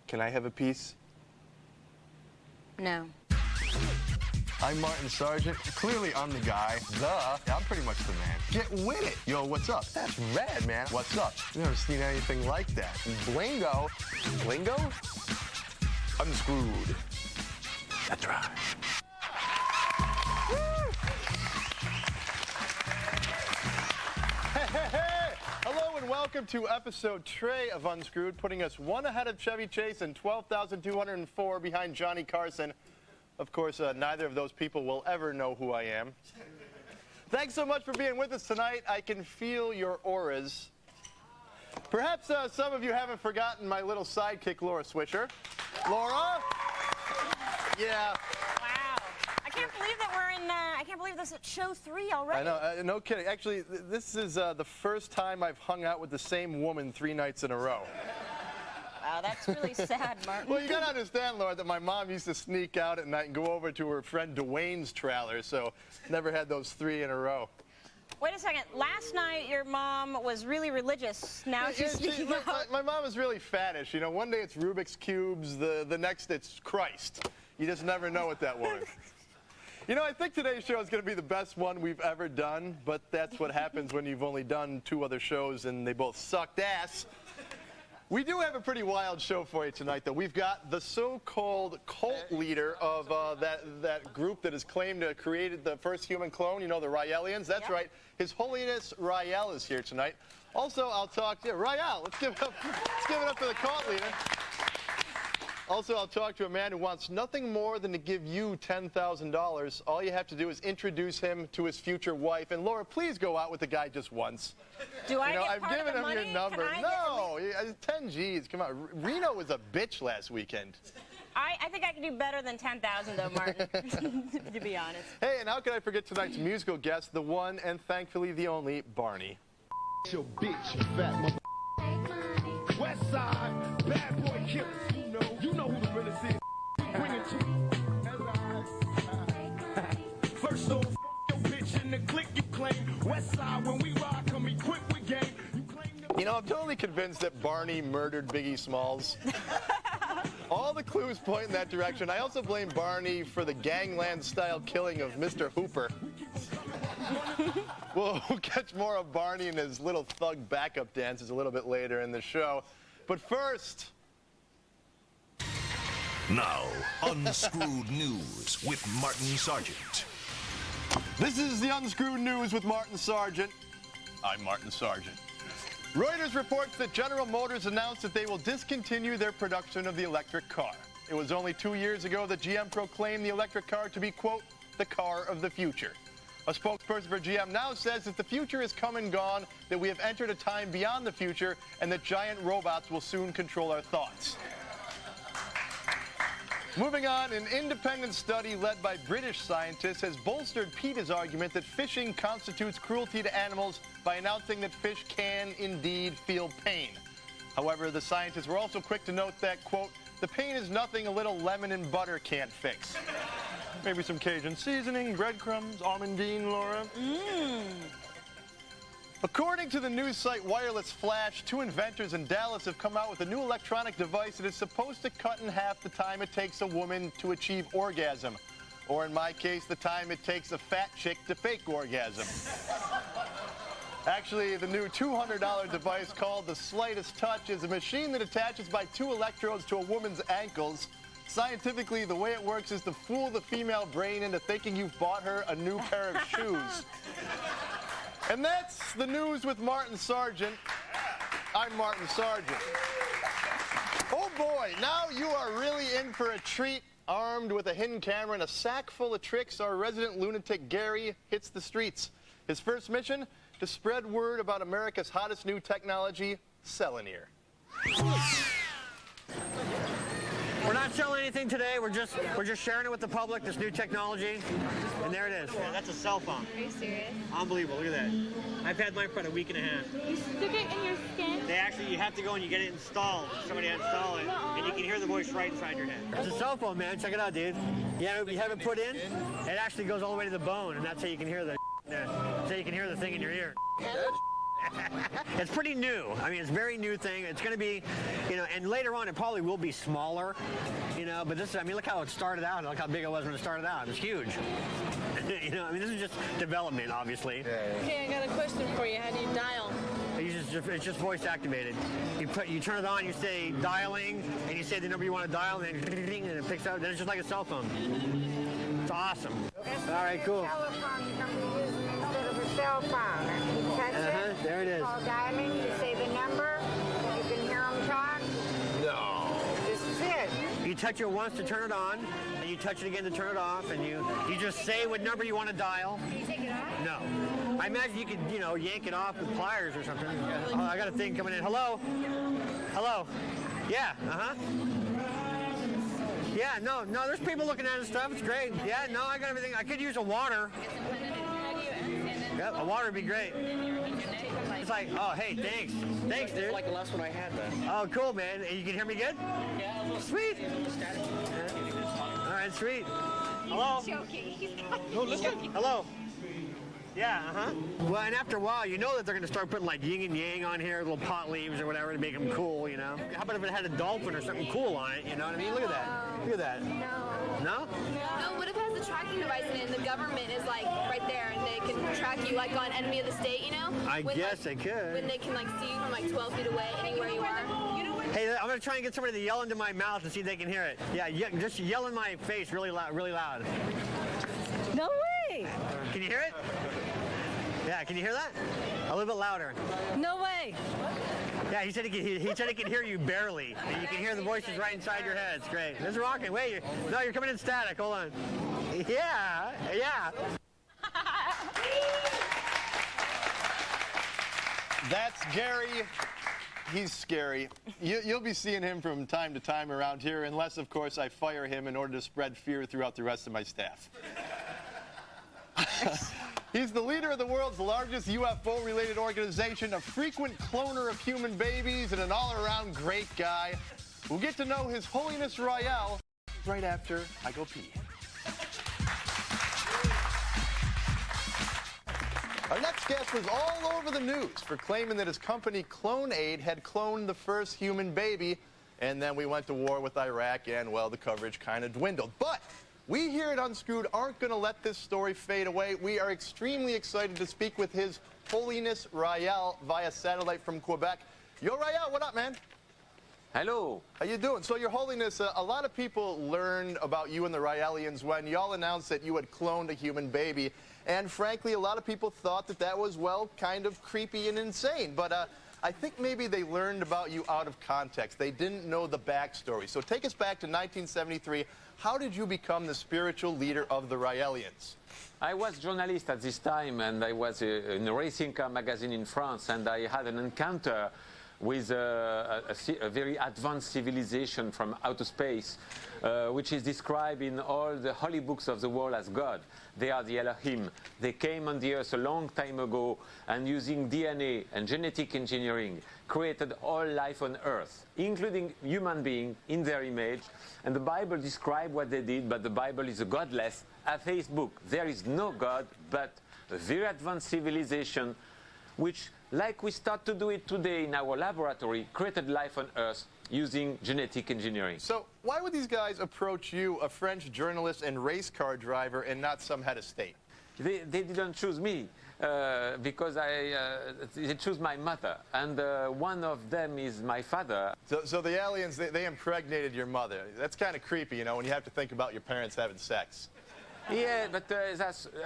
Can I have a piece? No. I'm Martin Sargent. Clearly, I'm the guy. I'm pretty much the man. Get with it. Yo, what's up? That's rad, man. What's up? I've never seen anything like that. Blingo. Blingo? Unscrewed. That's right. Hey! Hello and welcome to episode 3 of Unscrewed, putting us one ahead of Chevy Chase and 12,204 behind Johnny Carson. Of course, neither of those people will ever know who I am. Thanks so much for being with us tonight. I can feel your auras. Perhaps some of you haven't forgotten my little sidekick, Laura Swisher. Laura? Yeah. Wow. I can't believe that we're in, I can't believe this is show 3 already. I know, no kidding. Actually, this is the first time I've hung out with the same woman 3 nights in a row. Wow, that's really sad, Martin. Well, you gotta understand, Laura, that my mom used to sneak out at night and go over to her friend Dwayne's trailer, so never had those 3 in a row. Wait a second. Last night, your mom was really religious. Now she's sneaking out. My mom is really faddish. You know, one day it's Rubik's Cubes, the next it's Christ. You just never know with that woman. You know, I think today's show is going to be the best one we've ever done, but that's what happens when you've only done 2 other shows and they both sucked ass. We do have a pretty wild show for you tonight, though. We've got the so-called cult leader of that group that has claimed to have created the first human clone, you know, the Raelians. That's right. His Holiness Rael is here tonight. Also, I'll talk to Rael. Let's give it up for the cult leader. Also, I'll talk to a man who wants nothing more than to give you $10,000. All you have to do is introduce him to his future wife. And Laura, please go out with the guy just once. Do I get I've part given of the him money? your number. No, 10 G's. Come on. Reno was a bitch last weekend. I think I can do better than 10,000, though, Martin, to be honest. Hey, and how could I forget tonight's musical guest, the one and thankfully the only Barney. Your bitch, you fat mother. West Side, bad boy killers. You know who the realest is. Bring it to me. First off, your bitch in the clique you claim. West Side, when we ride, come equipped with game. You know, I'm totally convinced that Barney murdered Biggie Smalls. All the clues point in that direction. I also blame Barney for the gangland-style killing of Mr. Hooper. We'll catch more of Barney and his little thug backup dances a little bit later in the show. But first... Now, Unscrewed News with Martin Sargent. This is the Unscrewed News with Martin Sargent. I'm Martin Sargent. Reuters reports that General Motors announced that they will discontinue their production of the electric car. It was only 2 years ago that GM proclaimed the electric car to be, quote, the car of the future. A spokesperson for GM now says that the future is come and gone, that we have entered a time beyond the future, and that giant robots will soon control our thoughts. Moving on, an independent study led by British scientists has bolstered PETA's argument that fishing constitutes cruelty to animals by announcing that fish can indeed feel pain. However, the scientists were also quick to note that, quote, the pain is nothing a little lemon and butter can't fix. Maybe some Cajun seasoning, breadcrumbs, almondine, Laura. According to the news site Wireless Flash, 2 inventors in Dallas have come out with a new electronic device that is supposed to cut in half the time it takes a woman to achieve orgasm. Or in my case, the time it takes a fat chick to fake orgasm. Actually, the new $200 device called the Slightest Touch is a machine that attaches by 2 electrodes to a woman's ankles. Scientifically, the way it works is to fool the female brain into thinking you've bought her a new pair of shoes. And that's the news with Martin Sargent. I'm Martin Sargent. Oh boy, now you are really in for a treat. Armed with a hidden camera and a sack full of tricks, our resident lunatic Gary hits the streets. His first mission? To spread word about America's hottest new technology, Selenir. We're not selling anything today. We're just sharing it with the public, this new technology. And there it is. Yeah, that's a cell phone. Are you serious? Unbelievable. Look at that. I've had mine for about a week and a half. You stick it in your skin? They actually, you have to go and you get it installed. Somebody had to install it. And you can hear the voice right inside your head. It's a cell phone, man. Check it out, dude. Yeah, you have it put in. It actually goes all the way to the bone, and that's how you can hear the. That's how you can hear the thing in your ear. It's pretty new. I mean, it's a very new thing. It's going to be, you know, and later on it probably will be smaller, you know, but this, I mean, look how it started out. Look how big it was when it started out. It's huge. You know, I mean, this is just development, obviously. Okay, I got a question for you. How do you dial? It's just voice activated. You turn it on, you say dialing, and you say the number you want to dial, and then it picks up. Then it's just like a cell phone. It's awesome. All right, cool. Telephone you can be using instead of a cell phone. You touch it. There it is. Call dialing. You say the number. You can hear them talk. No. This is it. You touch it once to turn it on, and you touch it again to turn it off, and you just say what number you want to dial. Can you take it off? No. I imagine you could, you know, yank it off with pliers or something. Oh, I got a thing coming in. Hello? Hello? Yeah, Yeah, no, there's people looking at it and stuff. It's great. Yeah, no, I got everything. I could use a water. Yeah, a water would be great. It's like, oh, hey, thanks. Thanks, dude. Like the last one I had, then. Oh, cool, man. And you can hear me good? Yeah, a little Sweet. All right, sweet. Hello? Hello? Yeah, Well, and after a while, you know that they're going to start putting like yin and yang on here, little pot leaves or whatever to make them cool, you know? How about if it had a dolphin or something cool on it, you know what I mean? Look at that. Look at that. No? No, what if it has a tracking device in it and the government is like right there and they can track you like on Enemy of the State, you know? I guess they could. When they can like see you from like 12 feet away anywhere you are. Hey, I'm going to try and get somebody to yell into my mouth and see if they can hear it. Yeah, just yell in my face really loud, really loud. No way. Can you hear it? Yeah, can you hear that? A little bit louder. No way. Yeah, he said he can hear you barely. And you can hear the voices right inside your head. It's great. It's rocking. Wait, you're coming in static. Hold on. Yeah. That's Gary. He's scary. You'll be seeing him from time to time around here, unless, of course, I fire him in order to spread fear throughout the rest of my staff. He's the leader of the world's largest UFO-related organization, a frequent cloner of human babies, and an all-around great guy. We'll get to know His Holiness Rael right after I go pee. Our next guest was all over the news for claiming that his company CloneAid had cloned the first human baby, and then we went to war with Iraq, and, well, the coverage kind of dwindled. But we here at Unscrewed aren't going to let this story fade away. We are extremely excited to speak with His Holiness Rael via satellite from Quebec. Yo, Rael, what up, man? Hello. How you doing? So, Your Holiness, a lot of people learned about you and the Raelians when y'all announced that you had cloned a human baby. And frankly, a lot of people thought that that was, well, kind of creepy and insane. But I think maybe they learned about you out of context. They didn't know the backstory. So take us back to 1973. How did you become the spiritual leader of the Raelians? I was journalist at this time, and I was in a racing car magazine in France, and I had an encounter with a very advanced civilization from outer space, which is described in all the holy books of the world as God. They are the Elohim. They came on the earth a long time ago, and using DNA and genetic engineering, created all life on earth, including human beings in their image. And the Bible describes what they did, but the Bible is a godless, atheist book. There is no God, but a very advanced civilization, which, like we start to do it today in our laboratory, created life on earth using genetic engineering. So why would these guys approach you, a French journalist and race car driver, and not some head of state? They didn't choose me because they chose my mother, and one of them is my father. So the aliens, they impregnated your mother. That's kind of creepy, you know, when you have to think about your parents having sex. Yeah, but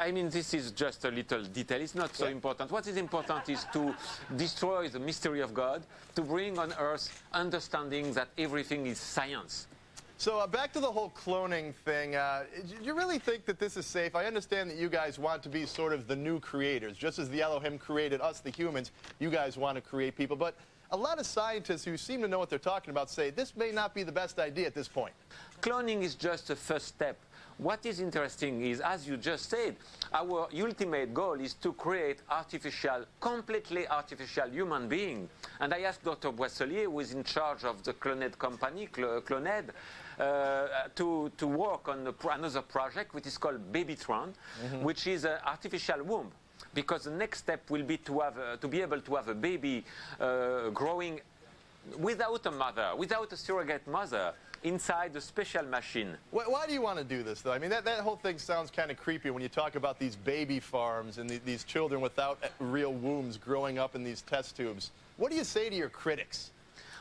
I mean, this is just a little detail. It's not so important. What is important is to destroy the mystery of God, to bring on earth understanding that everything is science. So back to the whole cloning thing. Do you really think that this is safe? I understand that you guys want to be sort of the new creators. Just as the Elohim created us, the humans, you guys want to create people. But a lot of scientists who seem to know what they're talking about say this may not be the best idea at this point. Cloning is just a first step. What is interesting is, as you just said, our ultimate goal is to create artificial, completely artificial human being. And I asked Dr. Boisselier, who is in charge of the CloneAid company, CloneAid, to work on another project, which is called Babytron, which is an artificial womb. because the next step will be to be able to have a baby growing without a mother, without a surrogate mother, inside a special machine. Why do you want to do this, though? I mean, that whole thing sounds kind of creepy when you talk about these baby farms and these children without real wombs growing up in these test tubes. What do you say to your critics?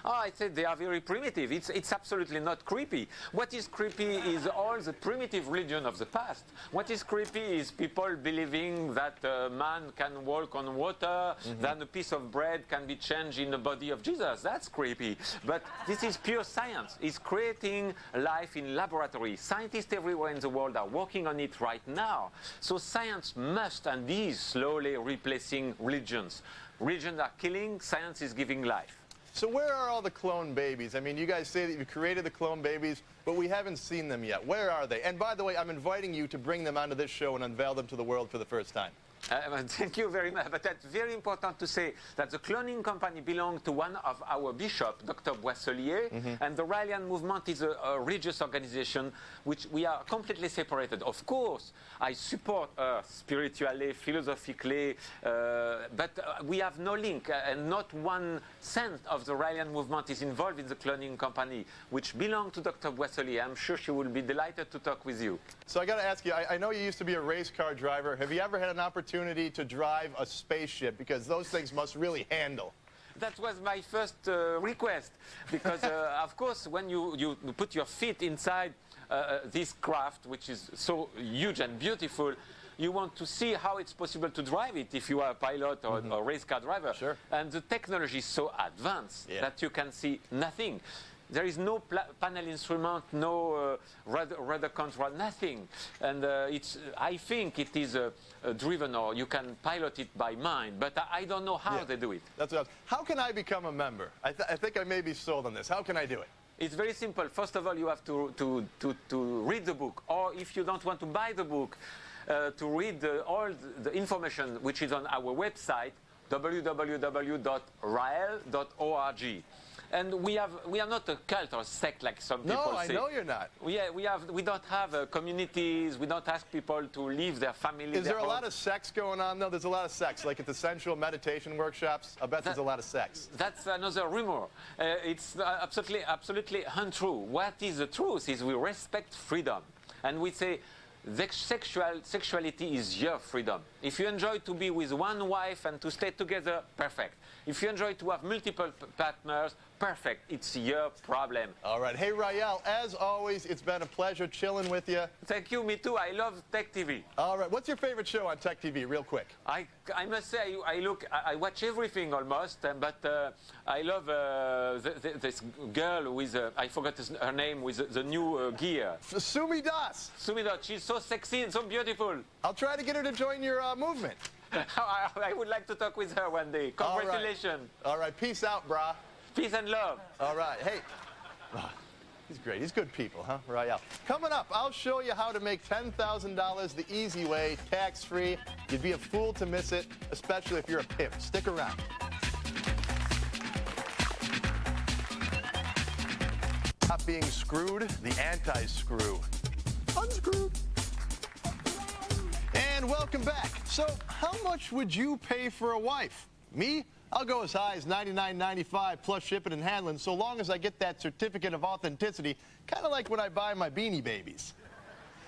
Oh, I said they are very primitive. It's absolutely not creepy. What is creepy is all the primitive religion of the past. What is creepy is people believing that a man can walk on water, that a piece of bread can be changed in the body of Jesus. That's creepy. But this is pure science. It's creating life in laboratory. Scientists everywhere in the world are working on it right now. So science must and is slowly replacing religions. Religions are killing, science is giving life. So where are all the clone babies? I mean, you guys say that you created the clone babies, but we haven't seen them yet. Where are they? And by the way, I'm inviting you to bring them onto this show and unveil them to the world for the first time. Thank you very much. But that's very important to say that the cloning company belongs to one of our bishops, Dr. Boisselier, and the Raelian movement is a religious organization which we are completely separated. Of course, I support her spiritually, philosophically, but we have no link, and not 1 cent of the Raelian movement is involved in the cloning company, which belongs to Dr. Boisselier. I'm sure she will be delighted to talk with you. So I got to ask you, I know you used to be a race car driver. Have you ever had an opportunity to drive a spaceship? Because those things must really handle. That was my first request, because of course when you put your feet inside this craft, which is so huge and beautiful, you want to see how it's possible to drive it if you are a pilot or a race car driver. Sure. And the technology is so advanced that you can see nothing. There is no panel instrument, no rudder control, nothing. And I think it is driven, or you can pilot it by mind, but I don't know how they do it. That's what how can I become a member? I think I may be sold on this. How can I do it? It's very simple. First of all, you have to read the book, or if you don't want to buy the book, to read all the information which is on our website, www.rael.org. And we are not a cult or sect like some people say. No, I know you're not. We don't have communities. We don't ask people to leave their family. Is there a lot of sex going on, though? There's a lot of sex, like at the sensual meditation workshops. I bet there's a lot of sex. That's another rumor. It's absolutely untrue. What is the truth is we respect freedom. And we say sexuality is your freedom. If you enjoy to be with one wife and to stay together, perfect. If you enjoy to have multiple partners, perfect. It's your problem. All right. Hey, Rael, as always, it's been a pleasure chilling with you. Thank you. Me too. I love Tech TV. All right. What's your favorite show on Tech TV, real quick? I must say, I watch everything almost, but I love this girl with, I forgot her name, with the new gear. Sumi Das. Sumi Das. She's so sexy and so beautiful. I'll try to get her to join your movement. I would like to talk with her one day. Congratulations. All right. Peace out, brah. Peace and love. All right. Hey. He's great. He's good people, huh, Rael? Coming up, I'll show you how to make $10,000 the easy way, tax-free. You'd be a fool to miss it, especially if you're a pimp. Stick around. Stop being screwed, the anti-screw. Unscrewed. And welcome back. So, how much would you pay for a wife? Me? I'll go as high as $99.95 plus shipping and handling, so long as I get that certificate of authenticity, kind of like when I buy my Beanie Babies.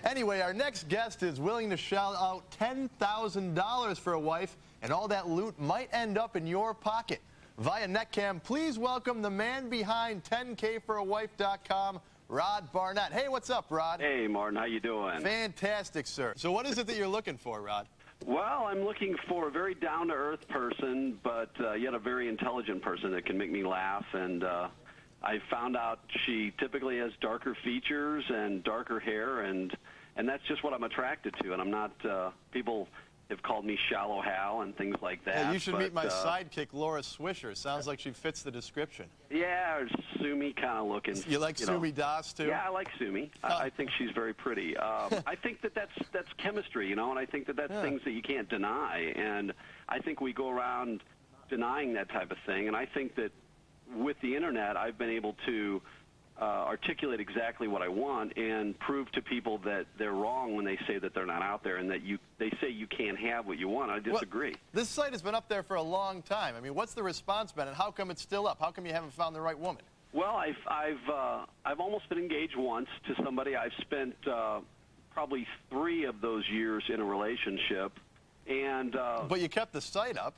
Anyway, our next guest is willing to shell out $10,000 for a wife, and all that loot might end up in your pocket. Via Netcam, please welcome the man behind 10kforawife.com, Rod Barnett. Hey, what's up, Rod? Hey, Martin. How you doing? Fantastic, sir. So what is it that you're looking for, Rod? Well, I'm looking for a very down-to-earth person, but yet a very intelligent person that can make me laugh. And I found out she typically has darker features and darker hair, and that's just what I'm attracted to. And I'm not, people have called me Shallow Hal and things like that. Yeah, you should meet my sidekick, Laura Swisher. Sounds like she fits the description. Yeah, or Sumi kind of looking. You like Sumi Das, too? Yeah, I like Sumi. I think she's very pretty. I think that's chemistry, you know, and I think that's things that you can't deny. And I think we go around denying that type of thing. And I think that with the Internet, I've been able to articulate exactly what I want and prove to people that they're wrong when they say that they're not out there and that they say you can't have what you want. I disagree. Well, this site has been up there for a long time. I mean, what's the response been, and how come it's still up? How come you haven't found the right woman? Well, I've almost been engaged once to somebody. I've spent probably 3 of those years in a relationship, and but you kept the site up.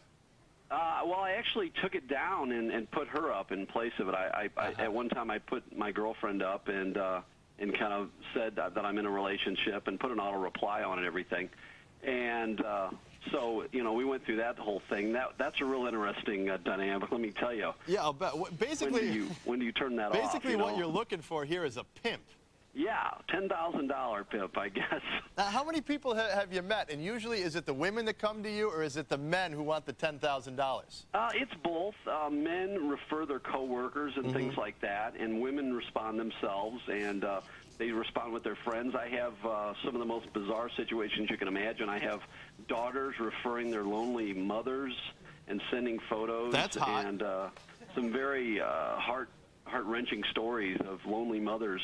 Well, I actually took it down and put her up in place of it. At one time I put my girlfriend up and kind of said that I'm in a relationship and put an auto reply on it and everything. And so, you know, we went through that whole thing. That's a real interesting dynamic, let me tell you. Yeah, I'll bet. Basically, when do you turn that off? Basically, what you're looking for here is a pimp. Yeah, $10,000 pimp, I guess. Now, how many people have you met? And usually, is it the women that come to you, or is it the men who want the $10,000? It's both. Men refer their coworkers and things like that, and women respond themselves, and they respond with their friends. I have some of the most bizarre situations you can imagine. I have daughters referring their lonely mothers and sending photos. That's hot. And some very heart-wrenching stories of lonely mothers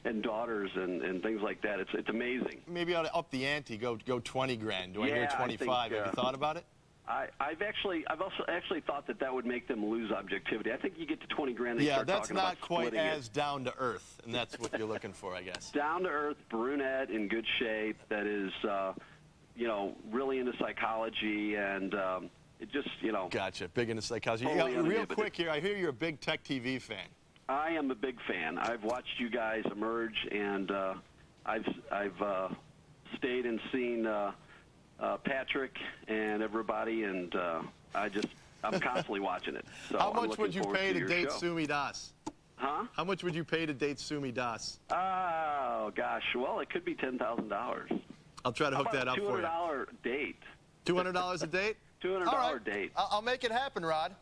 and daughters and things like that. It's amazing. Maybe I ought to up the ante, go 20 grand. Do I hear 25? Have you thought about it? I've also actually thought that would make them lose objectivity. I think you get to 20 grand. Yeah, that's not quite as down to earth, and that's what you're looking for, I guess. Down to earth, brunette, in good shape. That is, you know, really into psychology and. It just, you know. Gotcha. Big into psychology. Real quick here, I hear you're a big Tech TV fan. I am a big fan. I've watched you guys emerge, and I've stayed and seen Patrick and everybody, and I'm constantly watching it. So how much would you pay to date Sumi Das? Huh? How much would you pay to date Sumi Das? Oh gosh, well it could be $10,000. I'll try to hook that up for you. $200 date. $200 a date? $200 date. I'll make it happen, Rod.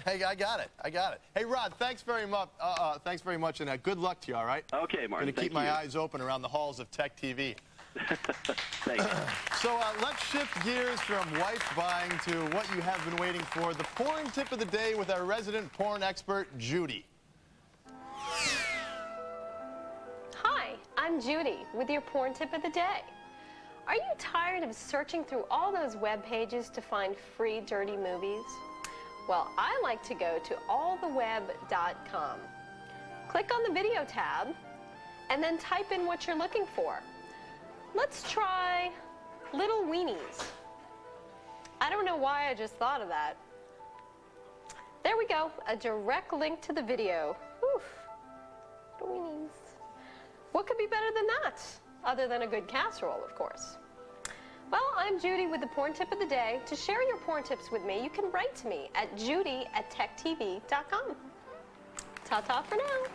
Hey, I got it. Hey, Rod, thanks very much. Thanks very much, and good luck to you. All right. Okay, Martin. I'm gonna keep my eyes open around the halls of Tech TV. Thanks. So let's shift gears from wife buying to what you have been waiting for: the porn tip of the day with our resident porn expert, Judy. Hi, I'm Judy with your porn tip of the day. Are you tired of searching through all those web pages to find free dirty movies? Well, I like to go to alltheweb.com. Click on the video tab and then type in what you're looking for. Let's try Little Weenies. I don't know why I just thought of that. There we go, a direct link to the video. Oof, Little Weenies. What could be better than that? Other than a good casserole, of course. Well, I'm Judy with the porn tip of the day. To share your porn tips with me, you can write to me at judy@techtv.com. Ta-ta for now.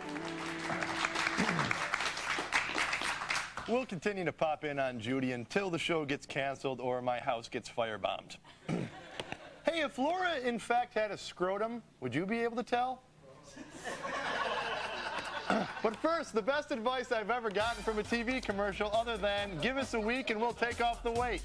We'll continue to pop in on Judy until the show gets canceled or my house gets firebombed. Hey, if Laura in fact had a scrotum, would you be able to tell? But first, the best advice I've ever gotten from a TV commercial, other than give us a week and we'll take off the weight.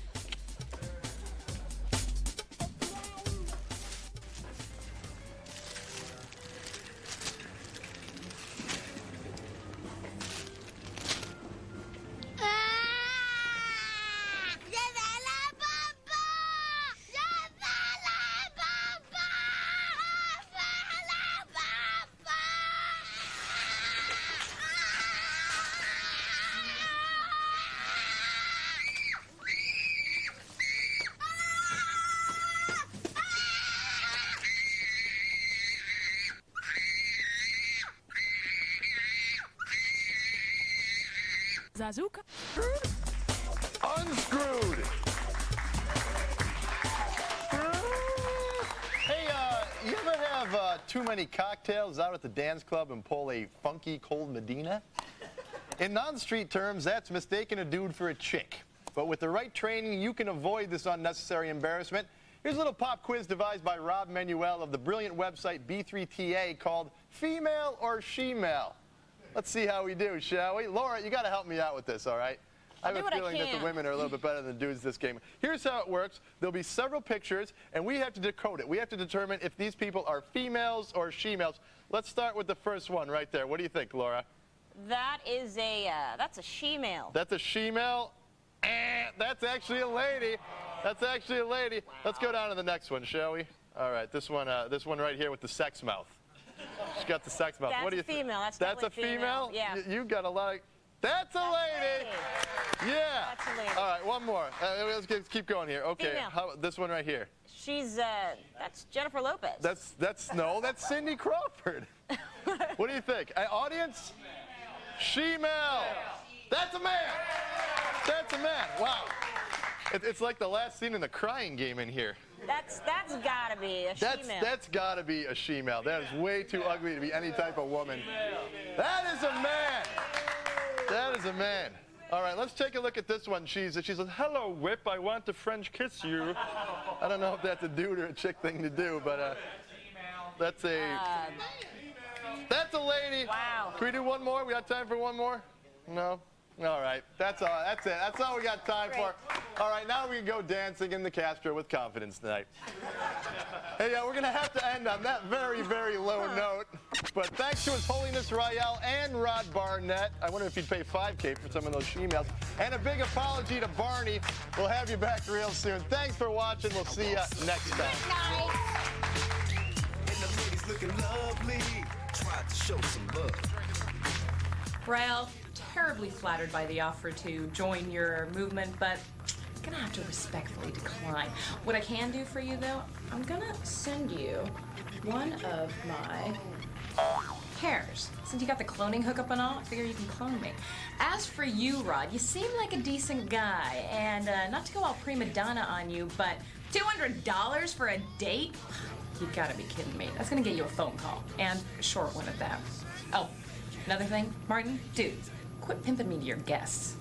Zazuka. Unscrewed. Hey, you ever have too many cocktails out at the dance club and pull a funky cold Medina? In non-street terms, that's mistaking a dude for a chick. But with the right training, you can avoid this unnecessary embarrassment. Here's a little pop quiz devised by Rob Manuel of the brilliant website B3TA called Female or She-Male. Let's see how we do, shall we? Laura, you got to help me out with this, all right? I have a feeling that the women are a little bit better than the dudes this game. Here's how it works. There'll be several pictures, and we have to decode it. We have to determine if these people are females or she-males. Let's start with the first one right there. What do you think, Laura? That is that's a she-male. That's a she-male? That's actually a lady. That's actually a lady. Let's go down to the next one, shall we? All right, this one right here with the sex mouth. She's got the sex mouth. What do you think? Female. That's a female? Yeah. You got a lot of... That's a lady. Yeah. That's a lady. All right, one more. Let's keep going here. Okay. Female. This one right here. She's that's Jennifer Lopez. That's Cindy Crawford. What do you think? Audience? She-male. That's a man. That's a man. Wow. It's like the last scene in the Crying Game in here. That's gotta be a she-male. That's gotta be a she-male. That is way too ugly to be any type of woman. That is a man. That is a man. All right, let's take a look at this one. She says, "Hello, Whip. I want to French kiss you." I don't know if that's a dude or a chick thing to do, but that's a lady. Wow. Can we do one more? We got time for one more? No. All right, that's all. That's it. That's all we got time for. All right, now we can go dancing in the Castro with confidence tonight. Hey, we're gonna have to end on that very, very low note. But thanks to His Holiness Rael and Rod Barnett. I wonder if he'd pay $5K for some of those she-males. And a big apology to Barney. We'll have you back real soon. Thanks for watching. We'll see you next time. And the ladies looking lovely. Tried to show some love. Rael, terribly flattered by the offer to join your movement, but I'm gonna have to respectfully decline. What I can do for you, though, I'm gonna send you one of my hairs. Since you got the cloning hookup and all, I figure you can clone me. As for you, Rod, you seem like a decent guy, and not to go all prima donna on you, but $200 for a date? You gotta be kidding me. That's gonna get you a phone call, and a short one at that. Oh, another thing, Martin, dude, quit pimping me to your guests.